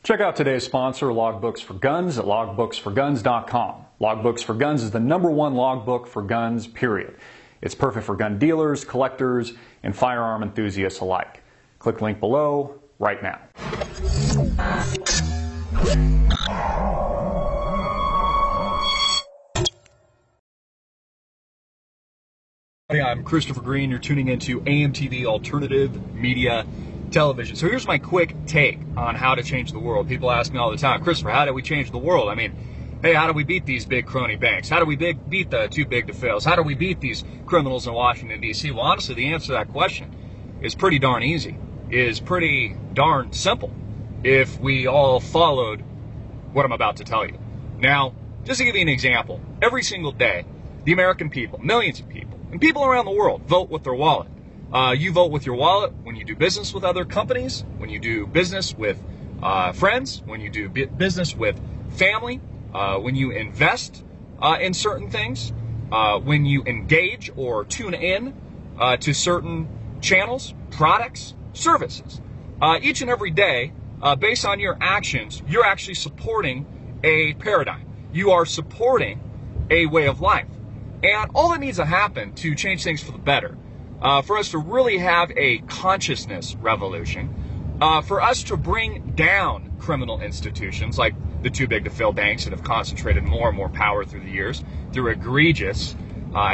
Check out today's sponsor, Logbooks for Guns, at logbooksforguns.com. Logbooks for Guns is the #1 logbook for guns, period. It's perfect for gun dealers, collectors, and firearm enthusiasts alike. Click link below right now. Hey, I'm Christopher Green. You're tuning into AMTV Alternative Media Television. So here's my quick take on how to change the world. People ask me all the time, Christopher, how do we change the world? I mean, hey, how do we beat these big crony banks? How do we beat the too big to fails? How do we beat these criminals in Washington, D.C.? Well, honestly, the answer to that question is pretty darn easy, is pretty darn simple if we all followed what I'm about to tell you. Now, just to give you an example, every single day, the American people, millions of people, and people around the world vote with their wallet. You vote with your wallet when you do business with other companies, when you do business with friends, when you do business with family, when you invest in certain things, when you engage or tune in to certain channels, products, services. Each and every day, based on your actions, you're actually supporting a paradigm. You are supporting a way of life. And all that needs to happen to change things for the better, for us to really have a consciousness revolution, for us to bring down criminal institutions like the too big to fail banks that have concentrated more and more power through the years, through egregious,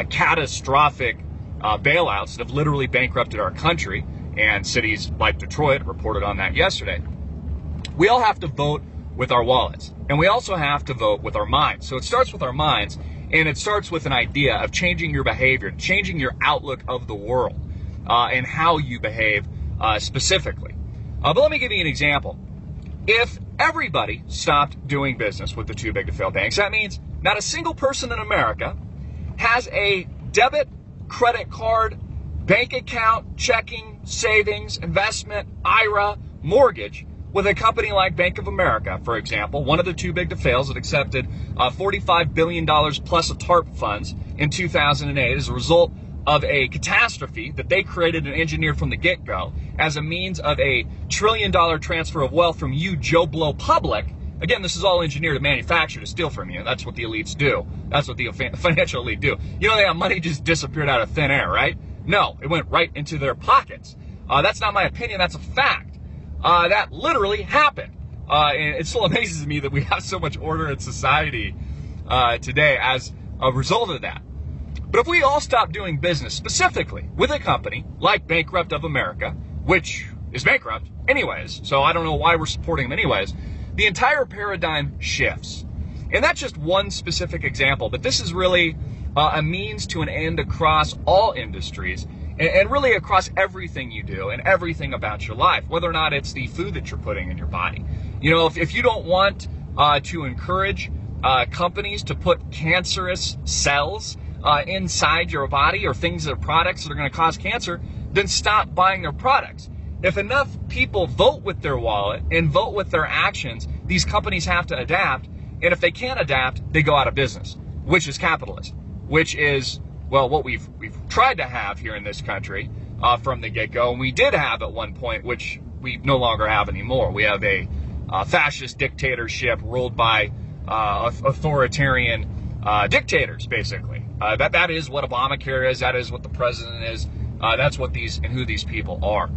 catastrophic bailouts that have literally bankrupted our country, and cities like Detroit reported on that yesterday. We all have to vote with our wallets, and we also have to vote with our minds. So it starts with our minds, and it starts with an idea of changing your behavior, changing your outlook of the world, and how you behave specifically. But let me give you an example. If everybody stopped doing business with the too big to fail banks, that means not a single person in America has a debit, credit card, bank account, checking, savings, investment, IRA, mortgage with a company like Bank of America, for example, one of the too big to fails that accepted $45 billion plus of TARP funds in 2008 as a result of a catastrophe that they created and engineered from the get-go as a means of a $1 trillion transfer of wealth from you, Joe Blow public. Again, this is all engineered and manufactured to steal from you. That's what the elites do. That's what the financial elite do. You know, that money just disappeared out of thin air, right? No, it went right into their pockets. That's not my opinion. That's a fact. That literally happened. And it still amazes me that we have so much order in society today as a result of that. But if we all stop doing business specifically with a company like Bankrupt of America, which is bankrupt anyways, so I don't know why we're supporting them anyways, the entire paradigm shifts. And that's just one specific example, but this is really a means to an end across all industries and really across everything you do and everything about your life, whether or not it's the food that you're putting in your body. You know, if you don't want to encourage companies to put cancerous cells inside your body or things that are products that are going to cause cancer, then stop buying their products. If enough people vote with their wallet and vote with their actions, these companies have to adapt. And if they can't adapt, they go out of business, which is capitalism, which is, well, what we've tried to have here in this country from the get-go. And we did have at one point, which we no longer have anymore. We have a fascist dictatorship ruled by authoritarian dictators, basically. That is what Obamacare is. That is what the president is. That's what who these people are.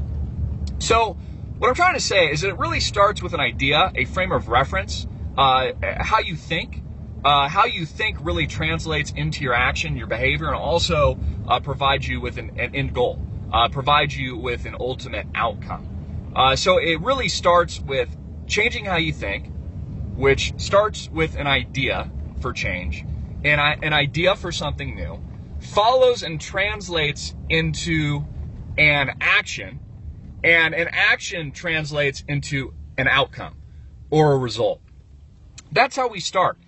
So what I'm trying to say is that it really starts with an idea, a frame of reference, how you think. How you think really translates into your action, your behavior, and also provides you with an end goal, provides you with an ultimate outcome. So it really starts with changing how you think, which starts with an idea for change, and an idea for something new, follows and translates into an action, and an action translates into an outcome or a result. That's how we start.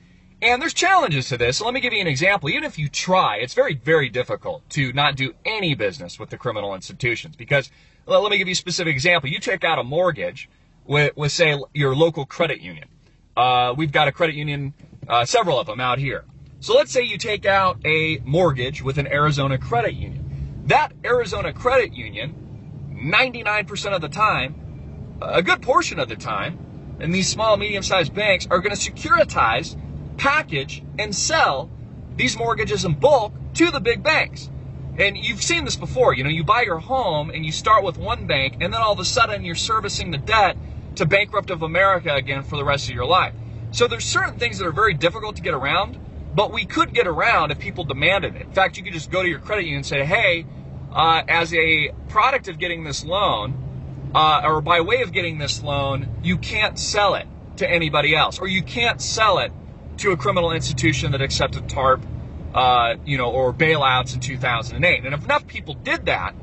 And there's challenges to this. So let me give you an example. Even if you try, it's very, very difficult to not do any business with the criminal institutions. Because, let me give you a specific example. You take out a mortgage with say, your local credit union. We've got a credit union, several of them out here. So let's say you take out a mortgage with an Arizona credit union. That Arizona credit union, 99% of the time, a good portion of the time, and these small, medium-sized banks are going to securitize, package, and sell these mortgages in bulk to the big banks. And you've seen this before. You buy your home and you start with one bank, and then all of a sudden you're servicing the debt to bankrupt of America again for the rest of your life. So there's certain things that are very difficult to get around, but we could get around if people demanded it. In fact, you could just go to your credit union and say, hey, as a product of getting this loan, or by way of getting this loan, you can't sell it to anybody else, or you can't sell it to a criminal institution that accepted TARP, or bailouts in 2008. And if enough people did that,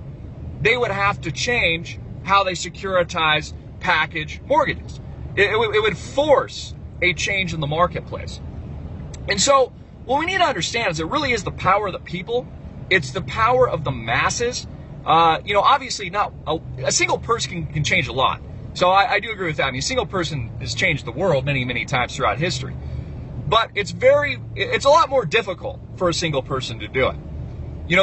they would have to change how they securitize package mortgages. It would force a change in the marketplace. And so what we need to understand is it really is the power of the people. It's the power of the masses. Obviously not a single person can change a lot. So I do agree with that. I mean, a single person has changed the world many, many times throughout history. But it's a lot more difficult for a single person to do it.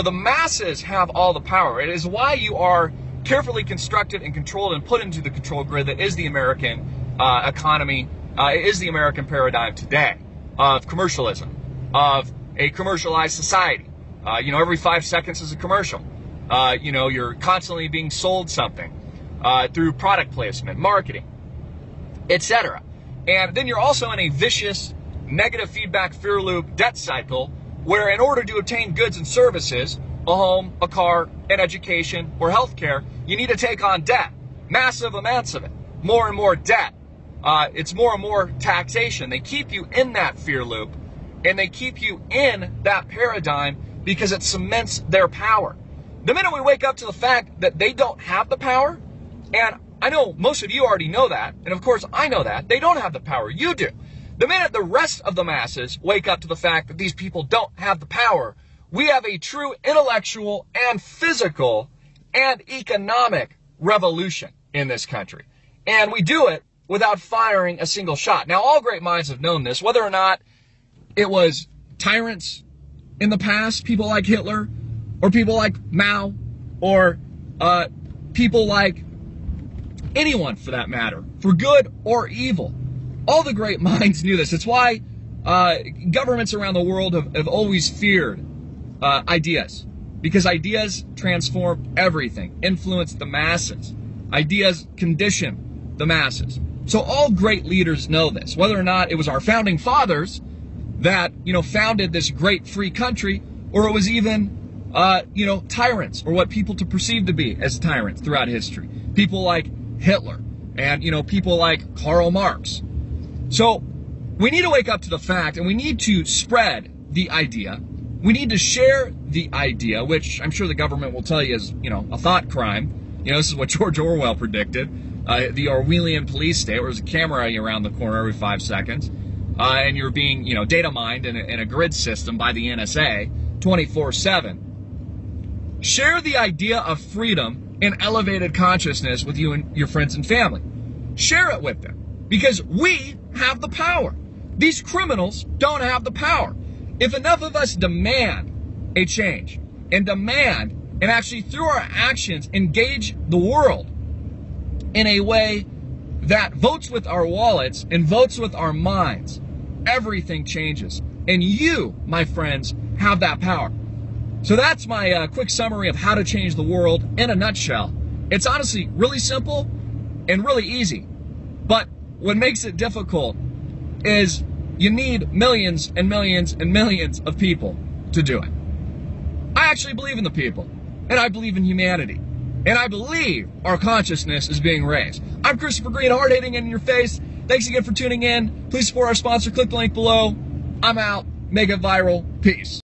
The masses have all the power. It is why you are carefully constructed and controlled and put into the control grid that is the American economy, is the American paradigm today of commercialism, of a commercialized society. Every 5 seconds is a commercial. You're constantly being sold something through product placement, marketing, etc. And then you're also in a vicious negative feedback fear loop debt cycle where in order to obtain goods and services, a home, a car, an education, or healthcare, you need to take on debt. Massive amounts of it. More and more debt. It's more and more taxation. They keep you in that fear loop, and they keep you in that paradigm because it cements their power. The minute we wake up to the fact that they don't have the power, and I know most of you already know that, and of course I know that, they don't have the power, you do. The minute the rest of the masses wake up to the fact that these people don't have the power, we have a true intellectual and physical and economic revolution in this country. And we do it without firing a single shot. Now, all great minds have known this, whether or not it was tyrants in the past, people like Hitler, or people like Mao, or people like anyone for that matter, for good or evil. All the great minds knew this. It's why governments around the world have always feared ideas, because ideas transform everything, influence the masses. Ideas condition the masses. So all great leaders know this, whether or not it was our founding fathers that, founded this great free country, or it was even, tyrants, or what people to perceive to be as tyrants throughout history. People like Hitler and, people like Karl Marx. So we need to wake up to the fact, and we need to spread the idea. We need to share the idea, which I'm sure the government will tell you is, a thought crime. This is what George Orwell predicted. The Orwellian police state, where there's a camera around the corner every 5 seconds, and you're being, data mined in a grid system by the NSA 24/7. Share the idea of freedom and elevated consciousness with you and your friends and family. Share it with them, because we have the power. These criminals don't have the power. If enough of us demand a change, and demand, and actually through our actions engage the world in a way that votes with our wallets and votes with our minds, everything changes. And you, my friends, have that power. So that's my quick summary of how to change the world in a nutshell. It's honestly really simple and really easy. But what makes it difficult is you need millions and millions and millions of people to do it. I actually believe in the people, and I believe in humanity, and I believe our consciousness is being raised. I'm Christopher Green, hard-hitting in your face. Thanks again for tuning in. Please support our sponsor. Click the link below. I'm out. Make it viral. Peace.